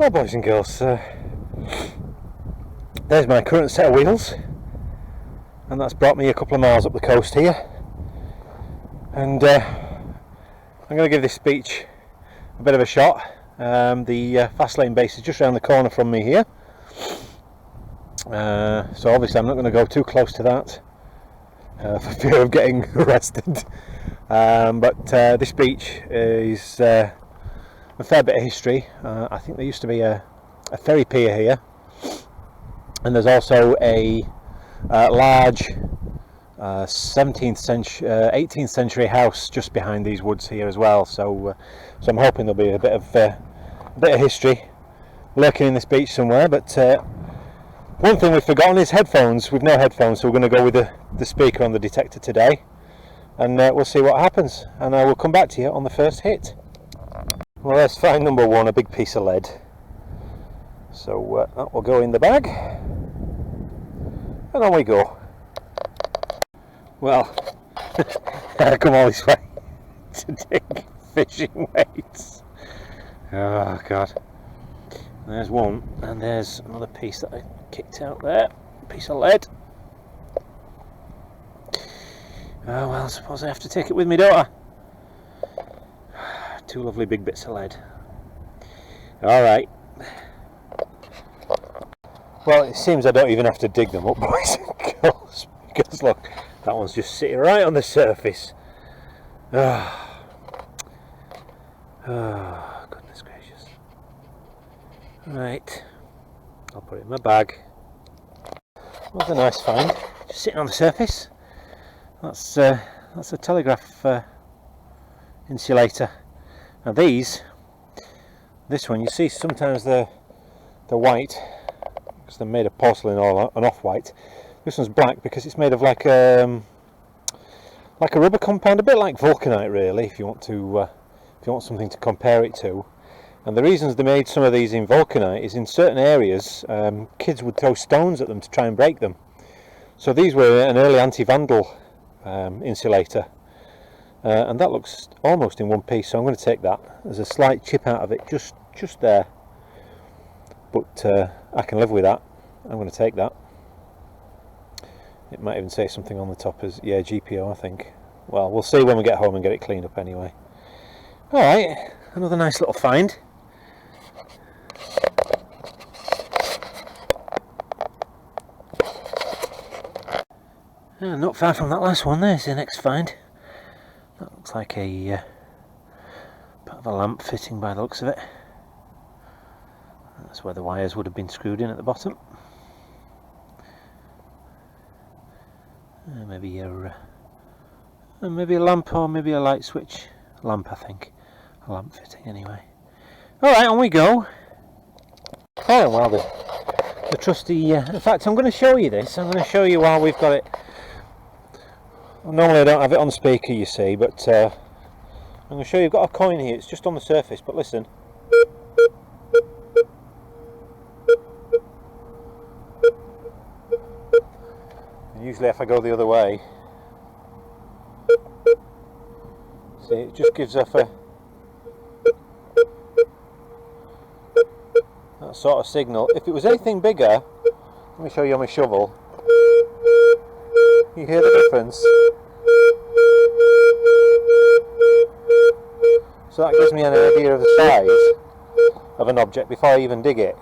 Well, boys and girls, there's my current set of wheels, and that's brought me a couple of miles up the coast here. And I'm going to give this beach a bit of a shot. The fast lane base is just around the corner from me here, so obviously I'm not going to go too close to that for fear of getting arrested. But this beach is a fair bit of history. I think there used to be a ferry pier here, and there's also a large 17th century, 18th century house just behind these woods here as well. So I'm hoping there'll be a bit of history lurking in this beach somewhere. But one thing we've forgotten is headphones. We've no headphones, so we're going to go with the speaker on the detector today, and we'll see what happens. And I will come back to you on the first hit. Well, there's find number one, a big piece of lead. So that will go in the bag, and on we go. Well, I come all this way to dig fishing weights. Oh God. There's one, and there's another piece that I kicked out there. Piece of lead. Oh well, I suppose I have to take it with me, don't I? Two lovely big bits of lead. Alright. Well, it seems I don't even have to dig them up, boys and girls, because look, that one's just sitting right on the surface. Oh, goodness gracious. Right, I'll put it in my bag. That's a nice find, just sitting on the surface. That's a telegraph insulator. Now this one, you see sometimes they're white because they're made of porcelain or an off-white. This one's black because it's made of like a rubber compound, a bit like vulcanite really, if you want something to compare it to. And the reasons they made some of these in vulcanite is in certain areas kids would throw stones at them to try and break them. So these were an early anti-vandal insulator. And that looks almost in one piece, so I'm going to take that. There's a slight chip out of it just there, but I can live with that. I'm going to take that. It might even say something on the top as, yeah, GPO, I think. Well, we'll see when we get home and get it cleaned up anyway. Alright, another nice little find. Not far from that last one, there's the next find. That looks like a part of a lamp fitting by the looks of it. That's where the wires would have been screwed in at the bottom. Maybe a lamp, or maybe a light switch lamp, I think. A lamp fitting anyway. Alright, on we go. Oh well, the trusty, in fact I'm going to show you this. I'm going to show you while we've got it. Normally I don't have it on speaker, you see, but I'm going to show you. I've got a coin here, it's just on the surface, but listen. And usually if I go the other way, see, it just gives off that sort of signal. If it was anything bigger, let me show you on my shovel. You hear the difference? So that gives me an idea of the size of an object before I even dig it.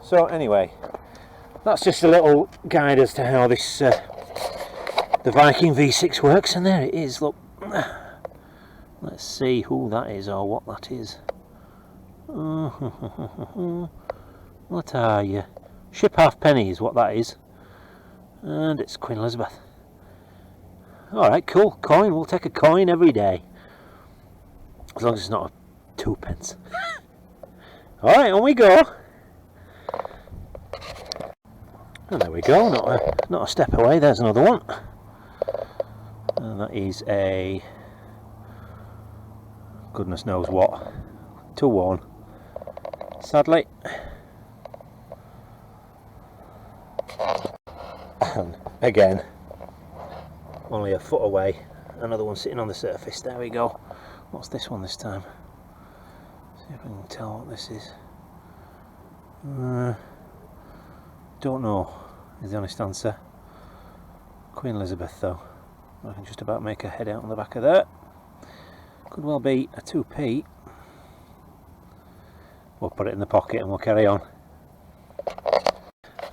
So anyway, that's just a little guide as to how this the Viking V6 works, and there it is, look. Let's see who that is or what that is. What are you? Ship halfpenny is what that is, and it's Queen Elizabeth. Alright, cool, coin, we'll take a coin every day, as long as it's not a 2p. Alright, on we go. And there we go, not a step away, there's another one. And that is a, goodness knows what, too worn, sadly. And again, only a foot away, another one sitting on the surface. There we go. What's this one this time? See if I can tell what this is. Don't know is the honest answer. Queen Elizabeth though. I can just about make her head out on the back of there. Could well be a 2p. We'll put it in the pocket and we'll carry on.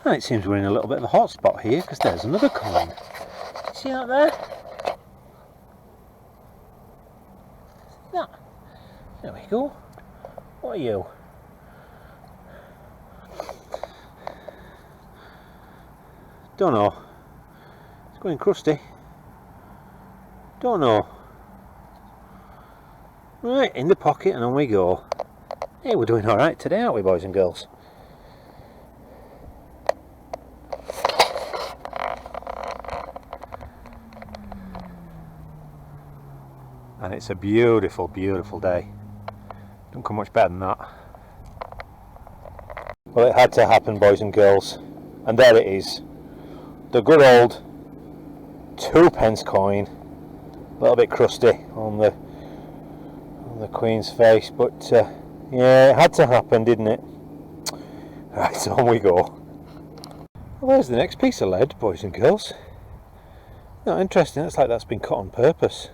And it seems we're in a little bit of a hot spot here because there's another coin. See that there? See that? There we go. What are you? Don't know. It's going crusty. Don't know. Right, in the pocket and on we go. Hey, we're doing alright today, aren't we, boys and girls? And it's a beautiful, beautiful day. Don't come much better than that. Well, it had to happen, boys and girls. And there it is. The good old 2p coin. A little bit crusty on the Queen's face, but yeah, it had to happen, didn't it? Right, so on we go. Well, there's the next piece of lead, boys and girls. Not interesting. That's like that's been cut on purpose.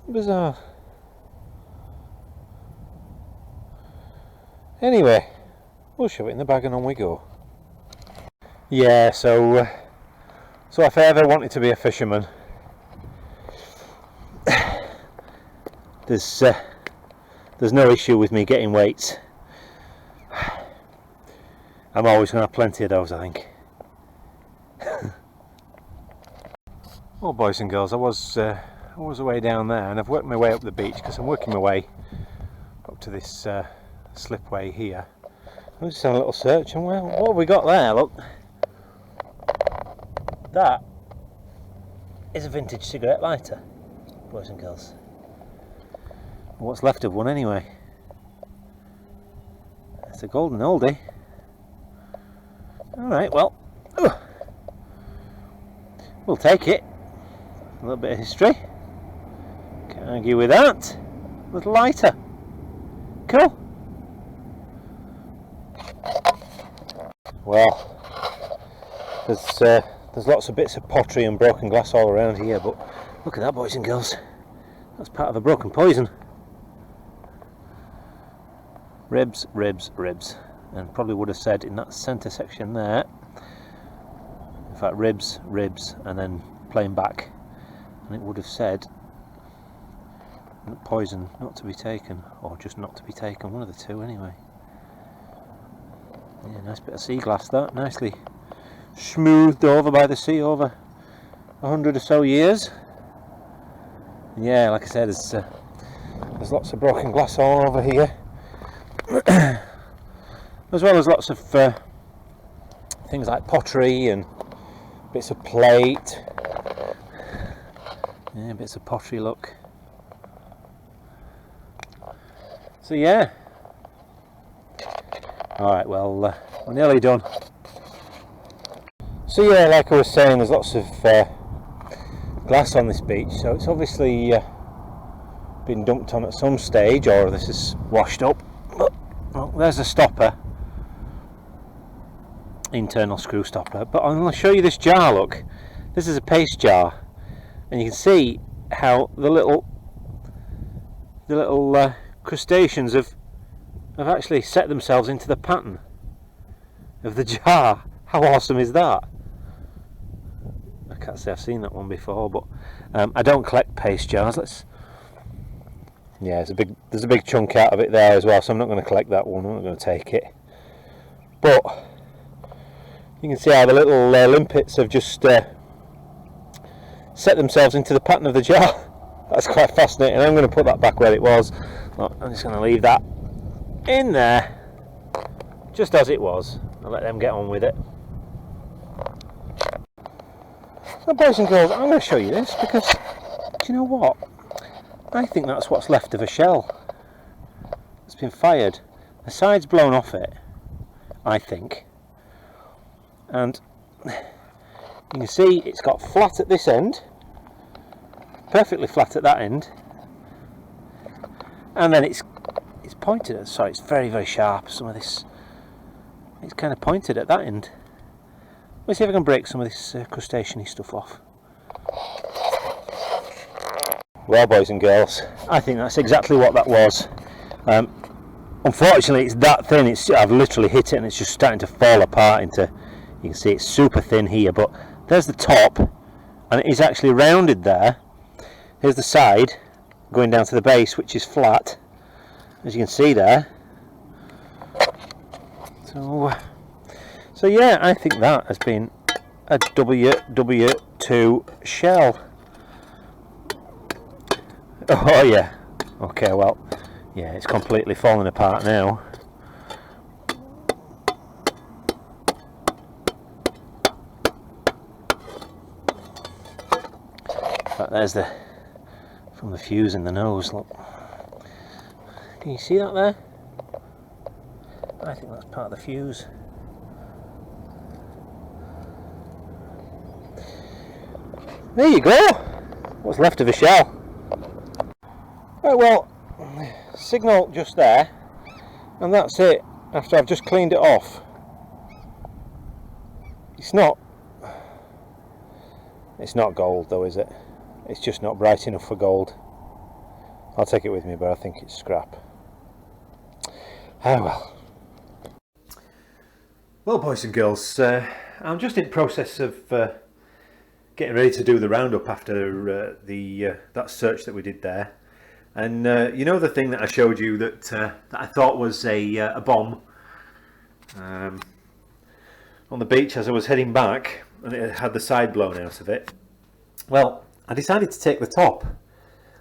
Bizarre. Anyway, we'll shove it in the bag and on we go. Yeah, so if I ever wanted to be a fisherman, there's no issue with me getting weights. I'm always going to have plenty of those, I think. Well, boys and girls, I was away down there, and I've worked my way up the beach because I'm working my way up to this slipway here. I'm just having a little search, and well, what have we got there? Look, that is a vintage cigarette lighter, boys and girls. What's left of one anyway. It's a golden oldie. Alright, well, we'll take it. A little bit of history. Can't argue with that. A little lighter. Cool. Well, there's lots of bits of pottery and broken glass all around here, but look at that, boys and girls. That's part of a broken poison. Ribs, ribs, ribs. And probably would have said in that centre section there, in fact, ribs, ribs, and then plain back. And it would have said poison not to be taken, or just not to be taken, one of the two anyway. Yeah, nice bit of sea glass, that, nicely smoothed over by the sea over 100 or so years. And yeah, like I said, there's lots of broken glass all over here, as well as lots of things like pottery and bits of plate. Yeah, bits of pottery, look. So yeah. Alright, well, we're nearly done. So yeah, like I was saying, there's lots of glass on this beach, so it's obviously been dumped on at some stage, or this is washed up. But, well, there's a stopper. Internal screw stopper. But I'm going to show you this jar, look. This is a paste jar. And you can see how the little crustaceans have actually set themselves into the pattern of the jar. How awesome is that? I can't say I've seen that one before, but I don't collect paste jars. Yeah, there's a big chunk out of it there as well, so I'm not going to collect that one. I'm not going to take it. But you can see how the little limpets have just set themselves into the pattern of the jar. That's quite fascinating. I'm going to put that back where it was. Look, I'm just going to leave that in there just as it was. I'll let them get on with it. Well, boys and girls, I'm going to show you this because, do you know what? I think that's what's left of a shell. It's been fired. The side's blown off it, I think. And you can see it's got flat at this end, perfectly flat at that end, and then it's pointed at, sorry, it's very, very sharp, some of this, it's kind of pointed at that end. Let's see if I can break some of this crustacean-y stuff off. Well, boys and girls, I think that's exactly what that was. Unfortunately, it's that thin. I've literally hit it and it's just starting to fall apart into, you can see it's super thin here, but there's the top, and it is actually rounded there. Here's the side going down to the base, which is flat, as you can see there. So yeah, I think that has been a WW2 shell. Oh yeah, okay, well, yeah, it's completely falling apart now. But there's from the fuse in the nose, look. Can you see that there? I think that's part of the fuse. There you go, what's left of a shell. Right, well, signal just there, and that's it, after I've just cleaned it off. It's not gold though, is it? It's just not bright enough for gold. I'll take it with me, but I think it's scrap. Ah well. Well, boys and girls, I'm just in process of getting ready to do the roundup after that search that we did there. And you know the thing that I showed you that I thought was a bomb on the beach as I was heading back, and it had the side blown out of it. Well, I decided to take the top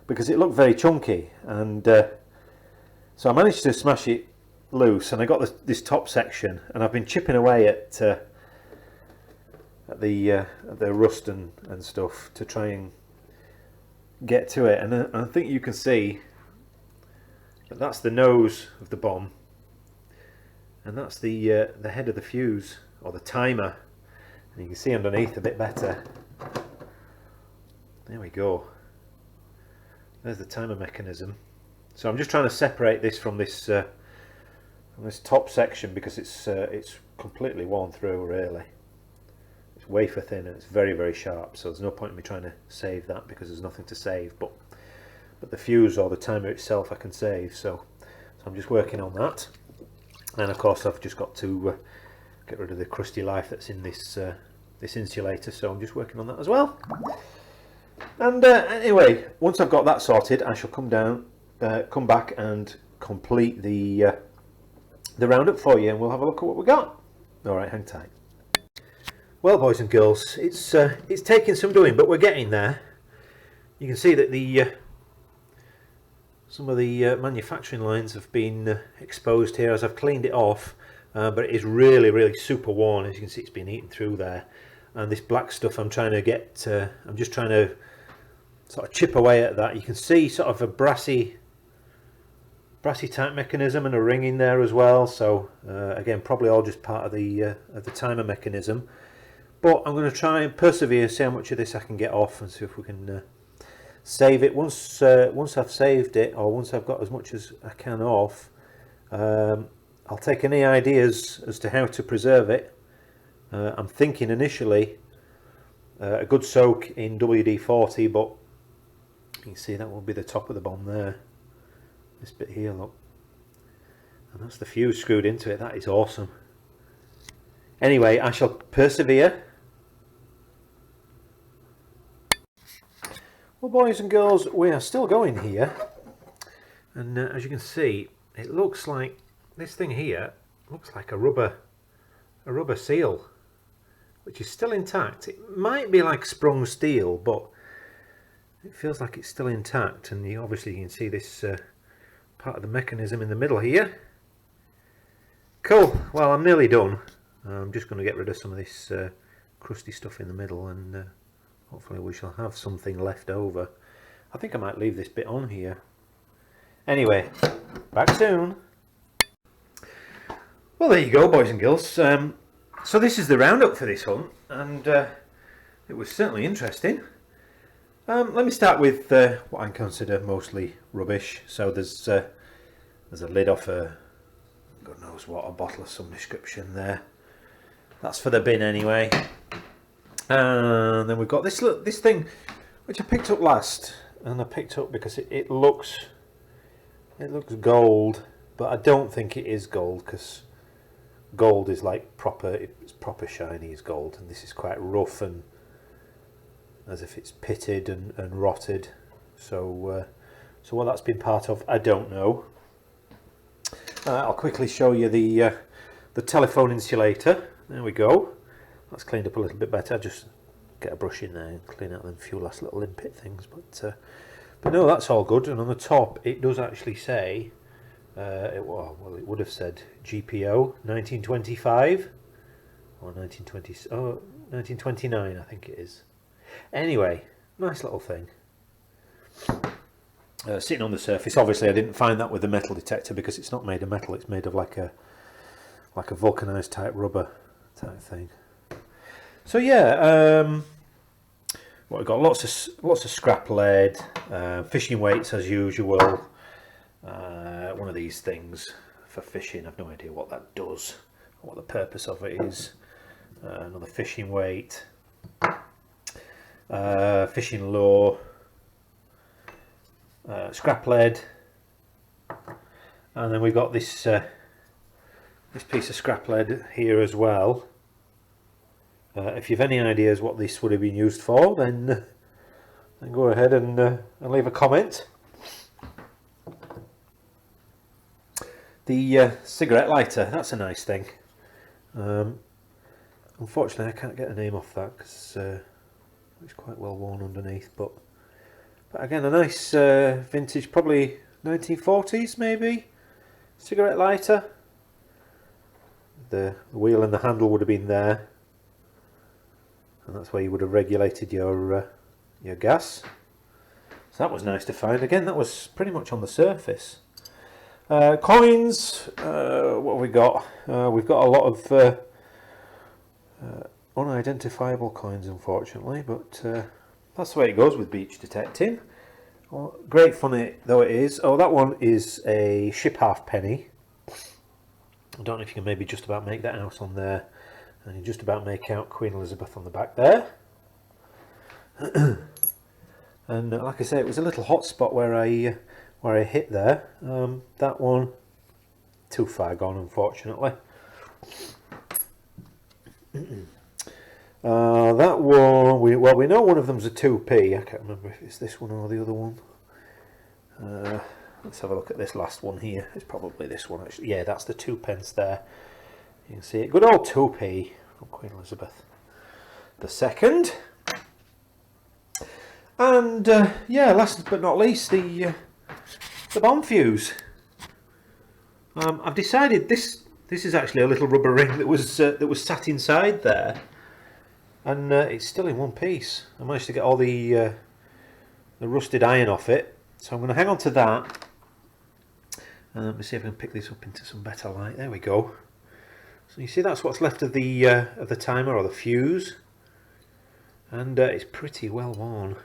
because it looked very chunky, and so I managed to smash it loose, and I got this top section, and I've been chipping away at the rust and stuff to try and get to it. And I think you can see that that's the nose of the bomb, and that's the head of the fuse, or the timer, and you can see underneath a bit better. There we go, there's the timer mechanism. So I'm just trying to separate this from this top section, because it's completely worn through really. It's wafer thin and it's very, very sharp, so there's no point in me trying to save that because there's nothing to save, but the fuse or the timer itself I can save, so I'm just working on that. And of course I've just got to get rid of the crusty life that's in this insulator, so I'm just working on that as well. And anyway, once I've got that sorted, I shall come back and complete the roundup for you, and we'll have a look at what we got. Alright, hang tight. Well, boys and girls, it's taking some doing, but we're getting there. You can see that some of the manufacturing lines have been exposed here as I've cleaned it off, but it is really, really super worn. As you can see, it's been eaten through there, and this black stuff I'm trying to get, I'm just trying to sort of chip away at that. You can see sort of a brassy type mechanism and a ring in there as well, so again, probably all just part of the timer mechanism. But I'm going to try and persevere, see how much of this I can get off, and see if we can save it. Once I've saved it, or once I've got as much as I can off, I'll take any ideas as to how to preserve it. I'm thinking initially a good soak in WD-40, but you can see that will be the top of the bomb there. This bit here, look, and that's the fuse screwed into it. That is awesome. Anyway, I shall persevere. Well, boys and girls, we are still going here, and as you can see, it looks like this thing here looks like a rubber seal, which is still intact. It might be like sprung steel, but it feels like it's still intact. And obviously you can see this part of the mechanism in the middle here. Cool. Well, I'm nearly done. I'm just going to get rid of some of this crusty stuff in the middle, and hopefully we shall have something left over. I think I might leave this bit on here. Anyway, back soon. Well, there you go, boys and girls. So this is the roundup for this hunt, and it was certainly interesting. Let me start with what I consider mostly rubbish. So there's a lid off a, God knows what, a bottle of some description there. That's for the bin anyway. And then we've got this thing which I picked up last, and I picked up because it looks gold, but I don't think it is gold, because gold is like it's proper shiny as gold, and this is quite rough and as if it's pitted and rotted. So what that's been part of, I don't know. I'll quickly show you the telephone insulator. There we go. That's cleaned up a little bit better. Just get a brush in there and clean out them few last little limpet things. But no, that's all good. And on the top, it does actually say, it would have said GPO 1925 or 1920. Oh, 1929, I think it is. Anyway, nice little thing. Sitting on the surface. Obviously, I didn't find that with the metal detector because it's not made of metal. It's made of like a vulcanized type rubber type thing. So yeah, what we've got, lots of scrap lead, fishing weights as usual. One of these things for fishing. I've no idea what that does, or what the purpose of it is. Another fishing weight, fishing lure, scrap lead, and then we've got this this piece of scrap lead here as well. If you've any ideas what this would have been used for, then go ahead and leave a comment. The cigarette lighter, that's a nice thing. Unfortunately, I can't get a name off that because it's quite well worn underneath. But again, a nice vintage, probably 1940s maybe, cigarette lighter. The wheel and the handle would have been there, and that's where you would have regulated your gas. So that was nice to find. Again, that was pretty much on the surface. Coins, what have we got? We've got a lot of unidentifiable coins, unfortunately, but that's the way it goes with beach detecting. Well, great fun though it is. Oh, that one is a ship halfpenny. I don't know if you can maybe just about make that out on there, and you just about make out Queen Elizabeth on the back there. And like I say, it was a little hot spot where I hit there. That one, too far gone, unfortunately. That one, we know one of them's a 2p. I can't remember if it's this one or the other one. Let's have a look at this last one here. It's probably this one actually. Yeah, that's the 2p there. You can see it. Good old 2p from Queen Elizabeth II. And yeah, last but not least, the bomb fuse. I've decided this is actually a little rubber ring that was sat inside there, and it's still in one piece. I managed to get all the rusted iron off it, so I'm going to hang on to that. And let me see if I can pick this up into some better light. There we go. So you see, that's what's left of the timer or the fuse, and it's pretty well worn.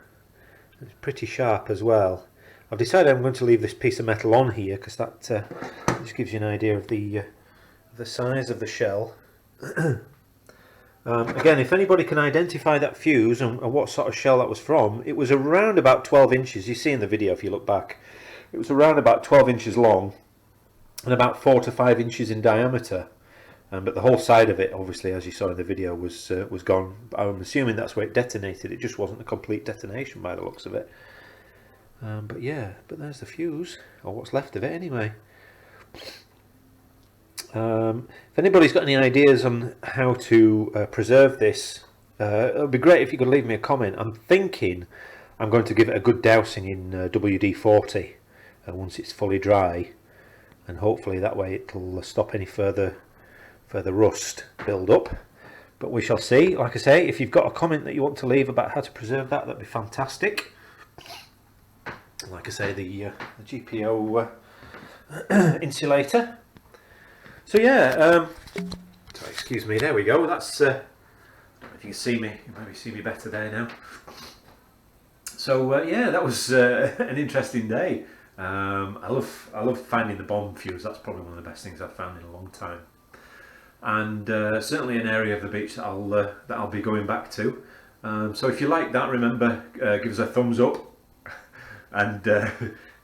It's pretty sharp as well. I've decided I'm going to leave this piece of metal on here because that just gives you an idea of the size of the shell. Again, if anybody can identify that fuse and what sort of shell that was from, it was around about 12 inches. You see in the video if you look back, it was around about 12 inches long and about 4 to 5 inches in diameter. But the whole side of it, obviously, as you saw in the video, was gone. I'm assuming that's where it detonated. It just wasn't a complete detonation by the looks of it. But yeah, but there's the fuse, or what's left of it anyway. If anybody's got any ideas on how to preserve this, it would be great if you could leave me a comment. I'm thinking I'm going to give it a good dousing in WD-40 once it's fully dry, and hopefully that way it'll stop any further rust build up. But we shall see. Like I say, if you've got a comment that you want to leave about how to preserve that, that'd be fantastic. Like I say, the GPO insulator. So yeah, sorry, excuse me, there we go. That's, I don't know if you can see me, you maybe see me better there now. So yeah, that was an interesting day. I love finding the bomb fuse. That's probably one of the best things I've found in a long time, and certainly an area of the beach that I'll be going back to. So if you like that, remember, give us a thumbs up and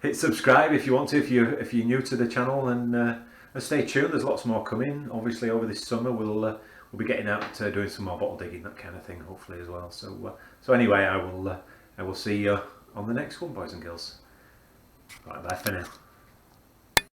hit subscribe if you want to, if you're new to the channel, and stay tuned. There's lots more coming. Obviously, over this summer we'll be getting out doing some more bottle digging, that kind of thing, hopefully as well. So anyway, I will see you on the next one, boys and girls. Right, bye for now.